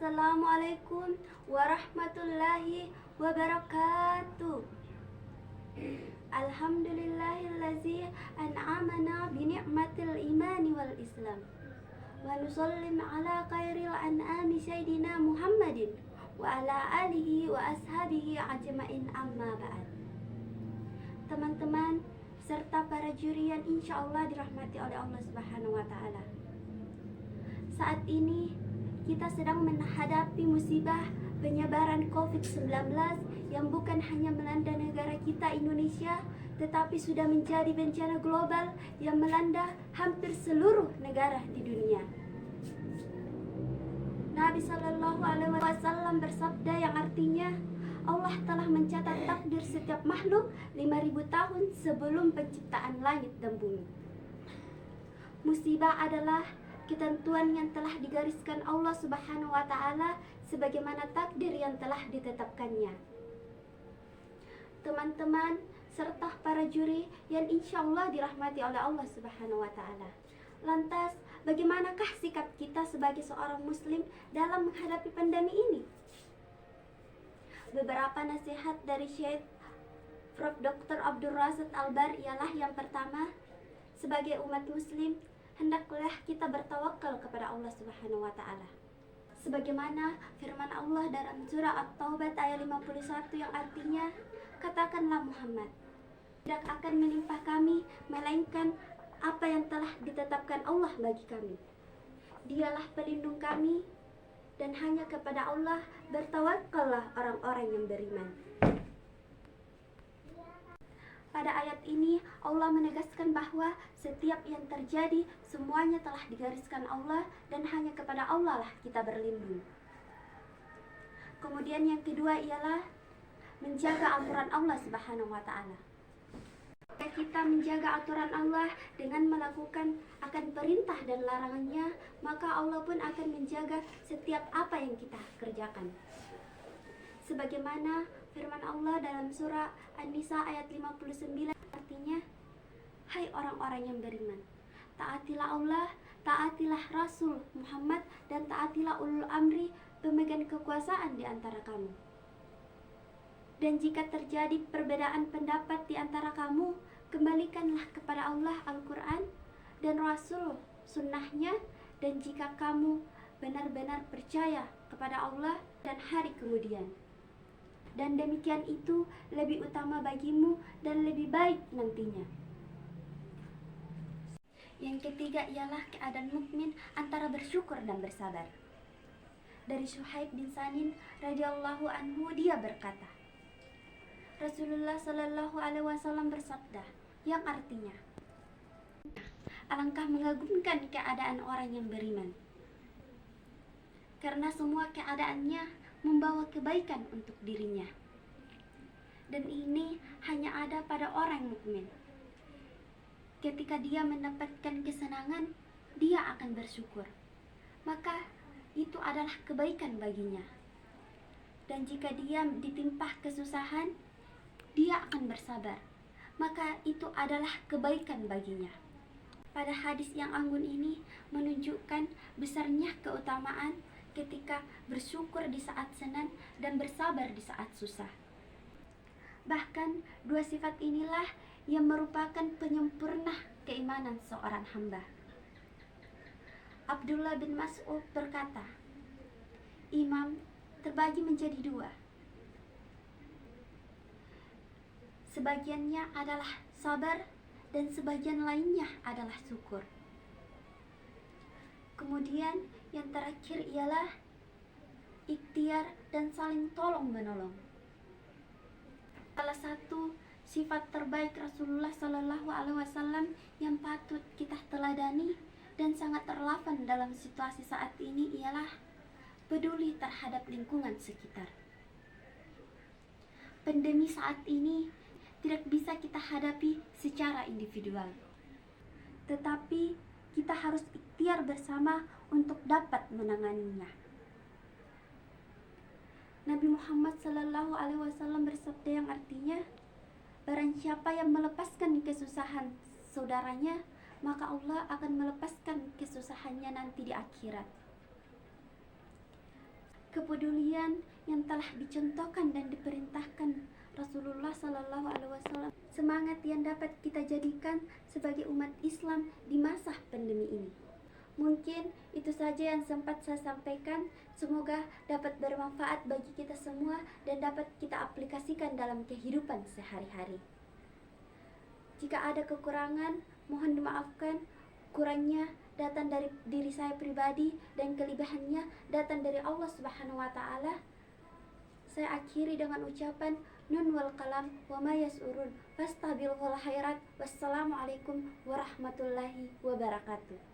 Assalamualaikum warahmatullahi wabarakatuh. Alhamdulillahillazi an'amana bini'matil imani wal islam. Wa nusallim ala khairil an'ami sayyidina Muhammadin wa ala alihi wa ashabihi ajma'in amma ba'd. Teman-teman serta para juri yang insyaallah dirahmati oleh Allah Subhanahu wa taala. Saat ini kita sedang menghadapi musibah penyebaran COVID-19 yang bukan hanya melanda negara kita Indonesia, tetapi sudah menjadi bencana global yang melanda hampir seluruh negara di dunia. Nabi Shallallahu Alaihi Wasallam bersabda yang artinya, Allah telah mencatat takdir setiap makhluk 5.000 tahun sebelum penciptaan langit dan bumi. Musibah adalah ketentuan yang telah digariskan Allah Subhanahu wa taala sebagaimana takdir yang telah ditetapkannya. Teman-teman serta para juri yang insyaallah dirahmati oleh Allah Subhanahu wa taala. Lantas, bagaimanakah sikap kita sebagai seorang muslim dalam menghadapi pandemi ini? Beberapa nasihat dari Syekh Prof. Dr. Abdul Razak Albar ialah yang pertama, sebagai umat muslim hendaklah kita bertawakal kepada Allah Subhanahu wa taala. Sebagaimana firman Allah dalam surah At-Taubah ayat 51 yang artinya, katakanlah Muhammad, tidak akan menimpa kami melainkan apa yang telah ditetapkan Allah bagi kami. Dialah pelindung kami dan hanya kepada Allah bertawakallah orang-orang yang beriman. Pada ayat ini Allah menegaskan bahwa setiap yang terjadi semuanya telah digariskan Allah dan hanya kepada Allah lah kita berlindung. Kemudian yang kedua ialah menjaga aturan Allah Subhanahu wa taala. Jika kita menjaga aturan Allah dengan melakukan akan perintah dan larangannya, maka Allah pun akan menjaga setiap apa yang kita kerjakan. Sebagaimana firman Allah dalam surah An-Nisa ayat 59 artinya, hai orang-orang yang beriman, taatilah Allah, taatilah Rasul Muhammad, dan taatilah ulul amri pemegang kekuasaan di antara kamu. Dan jika terjadi perbedaan pendapat di antara kamu, kembalikanlah kepada Allah Al-Quran dan Rasul sunnahnya. Dan jika kamu benar-benar percaya kepada Allah dan hari kemudian, dan demikian itu lebih utama bagimu dan lebih baik nantinya. Yang ketiga ialah keadaan mukmin antara bersyukur dan bersabar. Dari Suhaib bin Sanin radhiyallahu anhu, dia berkata, Rasulullah Shallallahu Alaihi Wasallam bersabda yang artinya, alangkah mengagumkan keadaan orang yang beriman, karena semua keadaannya membawa kebaikan untuk dirinya. Dan ini hanya ada pada orang mukmin. Ketika dia mendapatkan kesenangan, dia akan bersyukur. Maka itu adalah kebaikan baginya. Dan jika dia ditimpa kesusahan, dia akan bersabar. Maka itu adalah kebaikan baginya. Pada hadis yang anggun ini menunjukkan besarnya keutamaan ketika bersyukur di saat senang dan bersabar di saat susah. Bahkan dua sifat inilah yang merupakan penyempurna keimanan seorang hamba. Abdullah bin Mas'ud berkata, iman terbagi menjadi dua. Sebagiannya adalah sabar dan sebagian lainnya adalah syukur. Kemudian yang terakhir ialah ikhtiar dan saling tolong-menolong. Salah satu sifat terbaik Rasulullah Shallallahu Alaihi Wasallam yang patut kita teladani dan sangat relevan dalam situasi saat ini ialah peduli terhadap lingkungan sekitar. Pandemi saat ini tidak bisa kita hadapi secara individual, tetapi kita harus ikhtiar bersama untuk dapat menanganinya. Nabi Muhammad Sallallahu Alaihi Wasallam bersabda yang artinya, barang siapa yang melepaskan kesusahan saudaranya, maka Allah akan melepaskan kesusahannya nanti di akhirat. kepedulian yang telah dicontohkan dan diperintahkan Rasulullah Sallallahu Alaihi Wasallam, semangat yang dapat kita jadikan sebagai umat Islam di masa pandemi ini. Mungkin itu saja yang sempat saya sampaikan. Semoga dapat bermanfaat bagi kita semua dan dapat kita aplikasikan dalam kehidupan sehari-hari. Jika ada kekurangan, mohon dimaafkan. Kurangnya datang dari diri saya pribadi dan kelebihannya datang dari Allah Subhanahu wa taala. Saya akhiri dengan ucapan nun wal qalam wa ma yas'urun fastabiqul khairat. Wassalamualaikum warahmatullahi wabarakatuh.